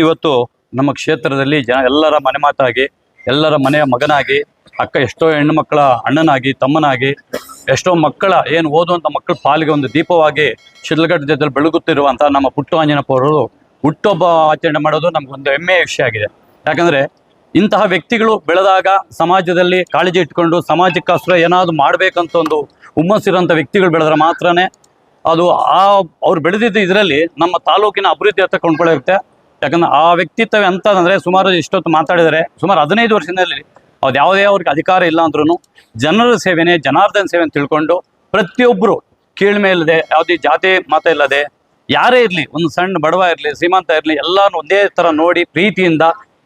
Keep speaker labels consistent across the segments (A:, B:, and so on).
A: ಇವತ್ತು ನಮ್ಮ ಕ್ಷೇತ್ರದಲ್ಲಿ ಎಲ್ಲರ ಮನೆ ಮಾತಾಗಿ, ಎಲ್ಲರ ಮನೆಯ ಮಗನಾಗಿ, ಎಷ್ಟೋ ಹೆಣ್ಣು ಮಕ್ಕಳ ಅಣ್ಣನಾಗಿ, ತಮ್ಮನಾಗಿ, ಎಷ್ಟೋ ಮಕ್ಕಳ ಓದುವಂಥ ಮಕ್ಕಳ ಪಾಲಿಗೆ ಒಂದು ದೀಪವಾಗಿ ಶಿಡ್ಲಘಟ್ಟದಲ್ಲಿ ಬೆಳಗುತ್ತಿರುವಂಥ ನಮ್ಮ ಪುಟ್ಟು ಆಂಜನಪ್ಪ ಅವರು ಹುಟ್ಟುಹಬ್ಬ ಆಚರಣೆ ಮಾಡೋದು ನಮಗೊಂದು ಹೆಮ್ಮೆಯ ವಿಷಯ ಆಗಿದೆ. ಯಾಕಂದರೆ ಇಂತಹ ವ್ಯಕ್ತಿಗಳು ಬೆಳೆದಾಗ ಸಮಾಜದಲ್ಲಿ ಕಾಳಜಿ ಇಟ್ಕೊಂಡು ಸಮಾಜಕ್ಕೋಸ್ಕರ ಏನಾದರೂ ಮಾಡಬೇಕಂತ ಒಂದು ಹುಮ್ಮಸ್ಸಿರೋಂಥ ವ್ಯಕ್ತಿಗಳು ಬೆಳೆದ್ರೆ ಮಾತ್ರನೇ ಅದು ಅವ್ರು ಬೆಳೆದಿದ್ದು ಇದರಲ್ಲಿ ನಮ್ಮ ತಾಲೂಕಿನ ಅಭಿವೃದ್ಧಿ ಹತ್ತ ಕೊಂಡ್ಕೊಳ್ಳಿರುತ್ತೆ. ಯಾಕಂದ್ರೆ ಆ ವ್ಯಕ್ತಿತ್ವ ಅಂತಂದರೆ ಸುಮಾರು ಇಷ್ಟೊತ್ತು ಮಾತಾಡಿದರೆ ಸುಮಾರು 15 ವರ್ಷದಲ್ಲಿ ಅದು ಯಾವುದೇ ಅವ್ರಿಗೆ ಅಧಿಕಾರ ಇಲ್ಲ ಅಂದ್ರೂ ಜನರ ಸೇವೆನೇ ಜನಾರ್ದನ ಸೇವೆ ಅಂತ ತಿಳ್ಕೊಂಡು ಪ್ರತಿಯೊಬ್ಬರು ಕೀಳ್ಮೆ ಇಲ್ಲದೆ, ಯಾವುದೇ ಜಾತಿ ಮತ ಇಲ್ಲದೆ, ಯಾರೇ ಇರಲಿ, ಒಂದು ಸಣ್ಣ ಬಡವ ಇರಲಿ ಶ್ರೀಮಂತ ಇರಲಿ, ಎಲ್ಲರೂ ಒಂದೇ ಥರ ನೋಡಿ ಪ್ರೀತಿಯಿಂದ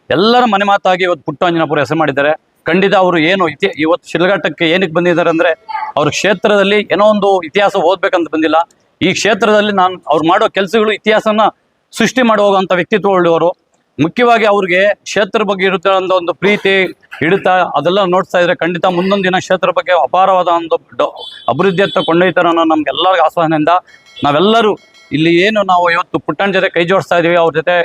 A: ಎಲ್ಲರ ಮನೆ ಮಾತಾಗಿ ಇವತ್ತು ಪುಟ್ಟು ಆಂಜನಪ್ಪರು ಹೆಸರು ಮಾಡಿದ್ದಾರೆ. ಖಂಡಿತ ಅವರು ಇವತ್ತು ಶಿಡ್ಲಘಟ್ಟಕ್ಕೆ ಏನಕ್ಕೆ ಬಂದಿದ್ದಾರೆ ಅಂದರೆ ಅವ್ರ ಕ್ಷೇತ್ರದಲ್ಲಿ ಏನೋ ಒಂದು ಇತಿಹಾಸ ಓದಬೇಕಂತ ಬಂದಿಲ್ಲ. ಈ ಕ್ಷೇತ್ರದಲ್ಲಿ ಅವ್ರು ಮಾಡೋ ಕೆಲಸಗಳು ಇತಿಹಾಸನ ಸೃಷ್ಟಿ ಮಾಡುವಂಥ ವ್ಯಕ್ತಿತ್ವ ಉಳ್ಳವರು. ಮುಖ್ಯವಾಗಿ ಅವ್ರಿಗೆ ಕ್ಷೇತ್ರ ಬಗ್ಗೆ ಇರುತ್ತೆ ಅನ್ನೋ ಒಂದು ಪ್ರೀತಿ ಹಿಡಿತ ಅದೆಲ್ಲ ನೋಡ್ತಾ ಇದ್ರೆ ಖಂಡಿತ ಮುಂದೊಂದು ದಿನ ಕ್ಷೇತ್ರ ಬಗ್ಗೆ ಅಪಾರವಾದ ಒಂದು ಅಭಿವೃದ್ಧಿ ಹತ್ತ ಕೊಂಡೊಯ್ತಾರೆ ಅನ್ನೋ ನಮ್ಗೆಲ್ಲರಿಗೂ ಆಶ್ವಾಸನೆಯಿಂದ ನಾವೆಲ್ಲರೂ ಇಲ್ಲಿ ನಾವು ಇವತ್ತು ಪುಟ್ಟಣ್ಣ ಜೊತೆ ಕೈ ಜೋಡಿಸ್ತಾ ಇದೀವಿ. ಅವ್ರ ಜೊತೆ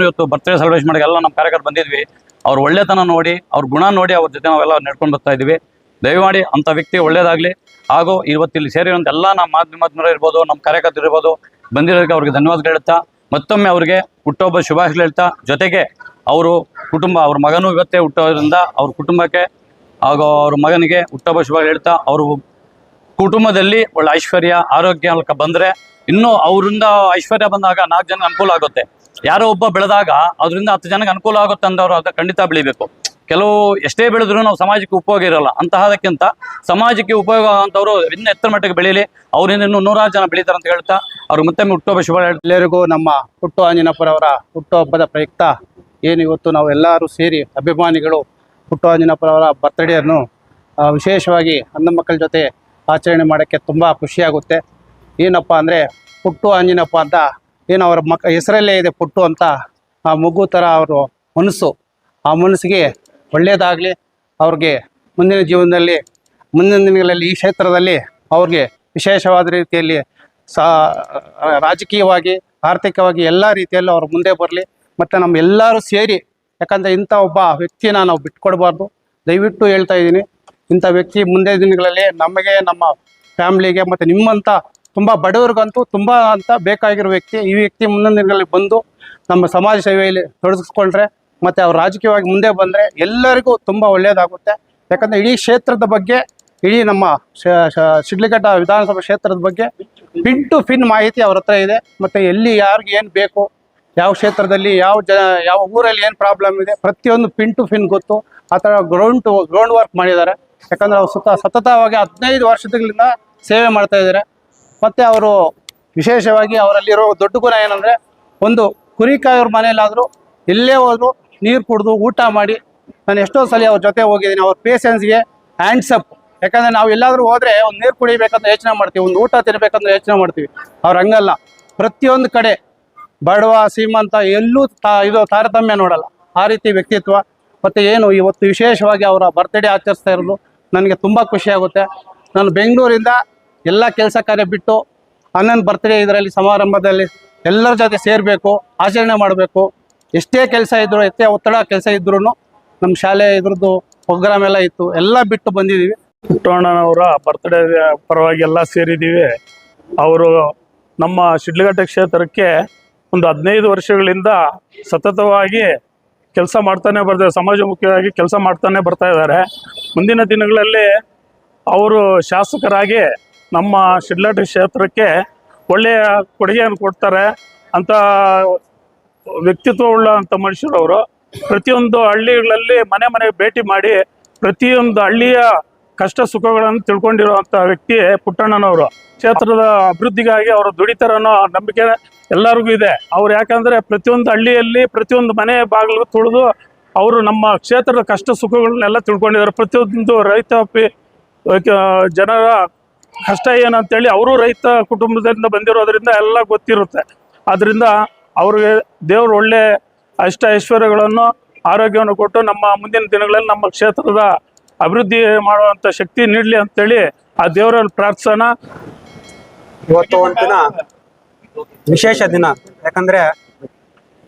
A: ಇವತ್ತು ಬರ್ತ್ಡೇ ಸೆಲೆಬ್ರೇಟ್ ಮಾಡಿ ಎಲ್ಲ ನಮ್ಮ ಕಾರ್ಯಕರ್ತರು ಬಂದಿದ್ವಿ. ಅವ್ರ ಒಳ್ಳೆತನ ನೋಡಿ, ಅವ್ರ ಗುಣ ನೋಡಿ ಅವ್ರ ಜೊತೆ ನಾವೆಲ್ಲ ನಡ್ಕೊಂಡು ಬರ್ತಾ ಇದ್ದೀವಿ. ದಯಮಾಡಿ ಅಂಥ ವ್ಯಕ್ತಿ ಒಳ್ಳೇದಾಗಲಿ. ಹಾಗೂ ಇವತ್ತು ಇಲ್ಲಿ ಸೇರಿರುವಂಥ ಎಲ್ಲ ನಮ್ಮ ಮಾಧ್ಯಮದವರು ಇರ್ಬೋದು, ನಮ್ಮ ಕಾರ್ಯಕರ್ತರು ಇರ್ಬೋದು, ಬಂದಿರೋದಕ್ಕೆ ಅವ್ರಿಗೆ ಧನ್ಯವಾದಗಳು ಹೇಳ್ತಾ ಮತ್ತೊಮ್ಮೆ ಅವ್ರಿಗೆ ಹುಟ್ಟುಹಬ್ಬ ಶುಭಾಶಯಗಳು ಹೇಳ್ತಾ, ಜೊತೆಗೆ ಅವರು ಕುಟುಂಬ ಅವ್ರ ಮಗನೂ ಇವತ್ತೇ ಹುಟ್ಟೋದ್ರಿಂದ ಅವ್ರ ಕುಟುಂಬಕ್ಕೆ ಹಾಗೂ ಅವ್ರ ಮಗನಿಗೆ ಹುಟ್ಟುಹಬ್ಬ ಶುಭಾಶಯ ಹೇಳ್ತಾ, ಅವರು ಕುಟುಂಬದಲ್ಲಿ ಒಳ್ಳೆ ಐಶ್ವರ್ಯ ಆರೋಗ್ಯ ಬಂದರೆ ಇನ್ನೂ ಅವರಿಂದ ಐಶ್ವರ್ಯ ಬಂದಾಗ 4 ಜನಕ್ಕೆ ಅನುಕೂಲ ಆಗುತ್ತೆ. ಯಾರೋ ಒಬ್ಬ ಬೆಳೆದಾಗ ಅದರಿಂದ 10 ಜನಕ್ಕೆ ಅನುಕೂಲ ಆಗುತ್ತೆ ಅಂದವರು ಅದು ಖಂಡಿತ ಬೆಳಿಬೇಕು. ಕೆಲವು ಎಷ್ಟೇ ಬೆಳೆದ್ರೂ ನಾವು ಸಮಾಜಕ್ಕೆ ಉಪಯೋಗ ಇರೋಲ್ಲ. ಅಂತಹದಕ್ಕಿಂತ ಸಮಾಜಕ್ಕೆ ಉಪಯೋಗ ಆಗೋಂಥವ್ರು ಇನ್ನೂ ಎತ್ತರ ಮಟ್ಟಿಗೆ ಬೆಳೀಲಿ, ಅವರಿಂದ ಇನ್ನೂ 100 ಜನ ಬೆಳೀತಾರೆ ಅಂತ ಹೇಳ್ತಾ ಅವ್ರಿಗೆ ಮತ್ತೊಮ್ಮೆ ಹುಟ್ಟುಹಬ್ಬ ಶುಭ ಹೇಳ್ತಾ
B: ಎಲ್ಲರಿಗೂ ನಮ್ಮ ಪುಟ್ಟು ಆಂಜನಪ್ಪರವರ ಹುಟ್ಟುಹಬ್ಬದ ಪ್ರಯುಕ್ತ ಇವತ್ತು ನಾವು ಎಲ್ಲರೂ ಸೇರಿ ಅಭಿಮಾನಿಗಳು ಪುಟ್ಟು ಆಂಜನಪ್ಪರವರ ಬರ್ತ್ಡೇಯನ್ನು ವಿಶೇಷವಾಗಿ ಹೆಣ್ಣು ಮಕ್ಕಳ ಜೊತೆ ಆಚರಣೆ ಮಾಡೋಕ್ಕೆ ತುಂಬ ಖುಷಿಯಾಗುತ್ತೆ. ಏನಪ್ಪ ಅಂದರೆ ಪುಟ್ಟು ಆಂಜನಪ್ಪ ಅಂತ ಅವರ ಹೆಸರಲ್ಲೇ ಇದೆ ಪುಟ್ಟು ಅಂತ. ಆ ಮಗು ಥರ ಅವರು ಮನಸ್ಸು, ಆ ಮನಸ್ಸಿಗೆ ಒಳ್ಳೆಯದಾಗಲಿ. ಅವ್ರಿಗೆ ಮುಂದಿನ ಜೀವನದಲ್ಲಿ ಮುಂದಿನ ದಿನಗಳಲ್ಲಿ ಈ ಕ್ಷೇತ್ರದಲ್ಲಿ ಅವ್ರಿಗೆ ವಿಶೇಷವಾದ ರೀತಿಯಲ್ಲಿ ರಾಜಕೀಯವಾಗಿ ಆರ್ಥಿಕವಾಗಿ ಎಲ್ಲ ರೀತಿಯಲ್ಲೂ ಅವ್ರು ಮುಂದೆ ಬರಲಿ. ಮತ್ತು ನಮ್ಮ ಎಲ್ಲರೂ ಸೇರಿ, ಯಾಕಂದರೆ ಇಂಥ ಒಬ್ಬ ವ್ಯಕ್ತಿನ ನಾವು ಬಿಟ್ಕೊಡ್ಬಾರ್ದು. ದಯವಿಟ್ಟು ಹೇಳ್ತಾ ಇದ್ದೀನಿ, ಇಂಥ ವ್ಯಕ್ತಿ ಮುಂದೆ ದಿನಗಳಲ್ಲಿ ನಮಗೆ, ನಮ್ಮ ಫ್ಯಾಮ್ಲಿಗೆ ಮತ್ತು ನಿಮ್ಮಂಥ ತುಂಬ ಬಡವರಿಗಂತೂ ತುಂಬ ಅಂತ ಬೇಕಾಗಿರೋ ವ್ಯಕ್ತಿ. ಈ ವ್ಯಕ್ತಿ ಮುಂದಿನ ದಿನಗಳಲ್ಲಿ ಬಂದು ನಮ್ಮ ಸಮಾಜ ಸೇವೆಯಲ್ಲಿ ತೊಡಗಿಸ್ಕೊಂಡ್ರೆ ಮತ್ತು ಅವ್ರು ರಾಜಕೀಯವಾಗಿ ಮುಂದೆ ಬಂದರೆ ಎಲ್ಲರಿಗೂ ತುಂಬ ಒಳ್ಳೆಯದಾಗುತ್ತೆ. ಯಾಕಂದರೆ ಇಡೀ ಕ್ಷೇತ್ರದ ಬಗ್ಗೆ, ಇಡೀ ನಮ್ಮ ಶಿಡ್ಲಘಟ್ಟ ವಿಧಾನಸಭಾ ಕ್ಷೇತ್ರದ ಬಗ್ಗೆ ಪಿನ್ ಟು ಪಿನ್ ಮಾಹಿತಿ ಅವ್ರ ಹತ್ರ ಇದೆ. ಮತ್ತು ಎಲ್ಲಿ ಯಾರಿಗೆ ಏನು ಬೇಕು, ಯಾವ ಕ್ಷೇತ್ರದಲ್ಲಿ ಯಾವ ಊರಲ್ಲಿ ಏನು ಪ್ರಾಬ್ಲಮ್ ಇದೆ, ಪ್ರತಿಯೊಂದು ಪಿನ್ ಟು ಪಿನ್ ಗೊತ್ತು. ಆ ಥರ ಗ್ರೌಂಡ್ ವರ್ಕ್ ಮಾಡಿದ್ದಾರೆ. ಯಾಕಂದರೆ ಅವ್ರು ಸತತವಾಗಿ 15 ವರ್ಷಗಳಿಂದ ಸೇವೆ ಮಾಡ್ತಾ ಇದ್ದಾರೆ. ಮತ್ತು ಅವರು ವಿಶೇಷವಾಗಿ ಅವರಲ್ಲಿರೋ ದೊಡ್ಡ ಗುಣ ಏನಂದರೆ, ಒಂದು ಕುರಿಕಾಯೋರ ಮನೆಯಲ್ಲಾದರೂ ಎಲ್ಲೇ ಹೋದ್ರು ನೀರು ಕುಡಿದು ಊಟ ಮಾಡಿ, ನಾನು ಎಷ್ಟೋ ಸಲ ಅವ್ರ ಜೊತೆ ಹೋಗಿದ್ದೀನಿ. ಅವ್ರ ಪೇಷನ್ಸ್ಗೆ ಹ್ಯಾಂಡ್ಸಪ್. ಯಾಕಂದರೆ ನಾವು ಎಲ್ಲಾದರೂ ಹೋದರೆ ಒಂದು ನೀರು ಕುಡಿಬೇಕಂತ ಯೋಚನೆ ಮಾಡ್ತೀವಿ, ಒಂದು ಊಟ ತಿನ್ನಬೇಕಂತ ಯೋಚನೆ ಮಾಡ್ತೀವಿ. ಅವ್ರು ಹಂಗಲ್ಲ, ಪ್ರತಿಯೊಂದು ಕಡೆ ಬಡವ ಶ್ರೀಮಂತ ಎಲ್ಲೂ ಇದು ತಾರತಮ್ಯ ನೋಡಲ್ಲ. ಆ ರೀತಿ ವ್ಯಕ್ತಿತ್ವ. ಮತ್ತು ಇವತ್ತು ವಿಶೇಷವಾಗಿ ಅವರ ಬರ್ತ್ಡೇ ಆಚರಿಸ್ತಾ ಇರೋದು ನನಗೆ ತುಂಬ ಖುಷಿಯಾಗುತ್ತೆ. ನಾನು ಬೆಂಗಳೂರಿಂದ ಎಲ್ಲ ಕೆಲಸ ಕಾರ್ಯ ಬಿಟ್ಟು ಅಣ್ಣನ ಬರ್ತ್ಡೇ ಇದರಲ್ಲಿ ಸಮಾರಂಭದಲ್ಲಿ ಎಲ್ಲರ ಜೊತೆ ಸೇರಬೇಕು, ಆಚರಣೆ ಮಾಡಬೇಕು. ಎಷ್ಟೇ ಕೆಲಸ ಇದ್ದರೂ, ಎಷ್ಟೇ ಒತ್ತಡ ಕೆಲಸ ಇದ್ರೂ, ನಮ್ಮ ಶಾಲೆ ಇದ್ರದ್ದು ಪ್ರೋಗ್ರಾಮ್ ಎಲ್ಲ ಇತ್ತು, ಎಲ್ಲ ಬಿಟ್ಟು ಬಂದಿದ್ದೀವಿ.
C: ಪುಟ್ಟಣ್ಣನವರ ಬರ್ತ್ಡೇ ಪರವಾಗಿ ಎಲ್ಲ ಸೇರಿದ್ದೀವಿ. ಅವರು ನಮ್ಮ ಶಿಡ್ಲಘಟ್ಟ ಕ್ಷೇತ್ರಕ್ಕೆ ಒಂದು 15 ವರ್ಷಗಳಿಂದ ಸತತವಾಗಿ ಕೆಲಸ ಮಾಡ್ತಾನೆ ಬರ್ತಾರೆ, ಸಮಾಜಮುಖಿಯಾಗಿ ಕೆಲಸ ಮಾಡ್ತಾನೆ ಬರ್ತಾ ಇದ್ದಾರೆ. ಮುಂದಿನ ದಿನಗಳಲ್ಲಿ ಅವರು ಶಾಸಕರಾಗಿ ನಮ್ಮ ಶಿಡ್ಲಘಟ್ಟ ಕ್ಷೇತ್ರಕ್ಕೆ ಒಳ್ಳೆಯ ಕೊಡುಗೆಯನ್ನು ಕೊಡ್ತಾರೆ ಅಂತ ವ್ಯಕ್ತಿತ್ವ ಉಳ್ಳಂಥ ಮನುಷ್ಯರವರು. ಪ್ರತಿಯೊಂದು ಹಳ್ಳಿಗಳಲ್ಲಿ ಮನೆಗೆ ಭೇಟಿ ಮಾಡಿ ಪ್ರತಿಯೊಂದು ಹಳ್ಳಿಯ ಕಷ್ಟ ಸುಖಗಳನ್ನು ತಿಳ್ಕೊಂಡಿರುವಂಥ ವ್ಯಕ್ತಿ ಪುಟ್ಟಣ್ಣನವರು. ಕ್ಷೇತ್ರದ ಅಭಿವೃದ್ಧಿಗಾಗಿ ಅವರು ದುಡಿತಾರನ್ನೋ ನಂಬಿಕೆ ಎಲ್ಲರಿಗೂ ಇದೆ. ಅವ್ರು ಯಾಕಂದರೆ ಪ್ರತಿಯೊಂದು ಹಳ್ಳಿಯಲ್ಲಿ ಪ್ರತಿಯೊಂದು ಮನೆ ಬಾಗಿಲು ತುಳಿದು ಅವರು ನಮ್ಮ ಕ್ಷೇತ್ರದ ಕಷ್ಟ ಸುಖಗಳನ್ನೆಲ್ಲ ತಿಳ್ಕೊಂಡಿದ್ದಾರೆ. ಪ್ರತಿಯೊಂದು ರೈತಾಪಿ ಜನರ ಕಷ್ಟ ಏನಂತೇಳಿ ಅವರು ರೈತ ಕುಟುಂಬದಿಂದ ಬಂದಿರೋದ್ರಿಂದ ಎಲ್ಲ ಗೊತ್ತಿರುತ್ತೆ. ಆದ್ದರಿಂದ ಅವ್ರಿಗೆ ದೇವರು ಒಳ್ಳೆ ಅಷ್ಟ ಐಶ್ವರ್ಯಗಳನ್ನು ಆರೋಗ್ಯವನ್ನು ಕೊಟ್ಟು ನಮ್ಮ ಮುಂದಿನ ದಿನಗಳಲ್ಲಿ ನಮ್ಮ ಕ್ಷೇತ್ರದ ಅಭಿವೃದ್ಧಿ ಮಾಡುವಂಥ ಶಕ್ತಿ ನೀಡಲಿ ಅಂತೇಳಿ ಆ ದೇವರಲ್ಲಿ ಪ್ರಾರ್ಥಿಸೋಣ.
B: ಇವತ್ತು ಒಂದು ದಿನ ವಿಶೇಷ ದಿನ. ಯಾಕಂದರೆ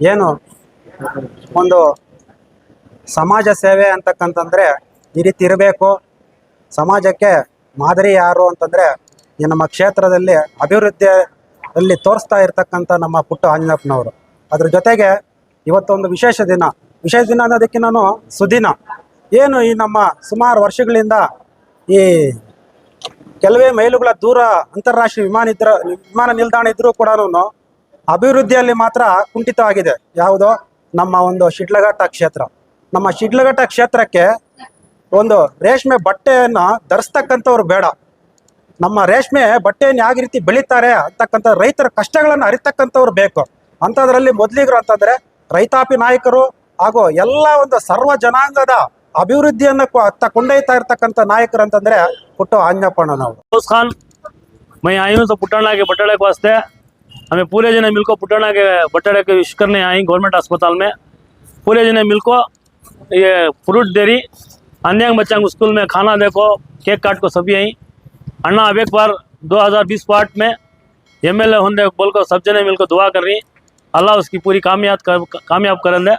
D: ಏನು ಒಂದು ಸಮಾಜ ಸೇವೆ ಅಂತಕ್ಕಂತಂದ್ರೆ ಈ ರೀತಿ ಇರಬೇಕು. ಸಮಾಜಕ್ಕೆ ಮಾದರಿ ಯಾರು ಅಂತಂದ್ರೆ ಈ ನಮ್ಮ ಕ್ಷೇತ್ರದಲ್ಲಿ ಅಭಿವೃದ್ಧಿಯಲ್ಲಿ ತೋರಿಸ್ತಾ ಇರ್ತಕ್ಕಂಥ ನಮ್ಮ ಪುಟ್ಟ ಆಂಜನೇಯಪ್ಪನವರು. ಅದ್ರ ಜೊತೆಗೆ ಇವತ್ತೊಂದು ವಿಶೇಷ ದಿನ ಅನ್ನೋದಕ್ಕೆ ನಾನು ಸುದಿನ. ಏನು ಈ ನಮ್ಮ ಸುಮಾರು ವರ್ಷಗಳಿಂದ ಈ ಕೆಲವೇ ಮೈಲುಗಳ ದೂರ ಅಂತಾರಾಷ್ಟ್ರೀಯ ವಿಮಾನ ನಿಲ್ದಾಣ ಇದ್ರೂ ಕೂಡ ಅಭಿವೃದ್ಧಿಯಲ್ಲಿ ಮಾತ್ರ ಕುಂಠಿತವಾಗಿದೆ. ಯಾವುದೋ ನಮ್ಮ ಒಂದು ಶಿಡ್ಲಘಟ್ಟ ಕ್ಷೇತ್ರ. ನಮ್ಮ ಶಿಡ್ಲಘಟ್ಟ ಕ್ಷೇತ್ರಕ್ಕೆ ಒಂದು ರೇಷ್ಮೆ ಬಟ್ಟೆಯನ್ನು ಧರಿಸ್ತಕ್ಕಂಥವ್ರು ಬೇಡ. ನಮ್ಮ ರೇಷ್ಮೆ ಬಟ್ಟೆಯನ್ನು ಯಾವ ರೀತಿ ಬೆಳೀತಾರೆ ಅಂತಕ್ಕಂಥ ರೈತರ ಕಷ್ಟಗಳನ್ನು ಅರಿತಕ್ಕಂಥವ್ರು ಬೇಕು. ಅಂಥದ್ರಲ್ಲಿ ಮೊದಲಿಗರು ಅಂತಂದರೆ ರೈತಾಪಿ ನಾಯಕರು ಹಾಗೂ ಎಲ್ಲ ಒಂದು ಸರ್ವ ಜನಾಂಗದ ಅಭಿವೃದ್ಧಿಯನ್ನು ಕೊಂಡೊಯ್ತಾ ಇರ್ತಕ್ಕಂಥ ನಾಯಕರು ಅಂತಂದರೆ ಪುಟ್ಟ ಆಂಜನೇಯಪ್ಪಣ್ಣನವರು.
E: फरोज खान, मैं आई हूँ तो पुटाना के बटाड़े के वास्ते हमें पूरे जने मिलकर पुटाना के बटाड़े के विश करने आई गवर्नमेंट अस्पताल में। पूरे जने मिलकर ये फ्रूट दे रही अन्यांग बच्चों स्कूल में खाना देखो केक काट को सभी आई अन्ना अब एक बार 2020 पार्ट में MLA होने बोलकर सब जने मिलकर दुआ कर रही। अल्लाह उसकी पूरी कामयाब करें दे।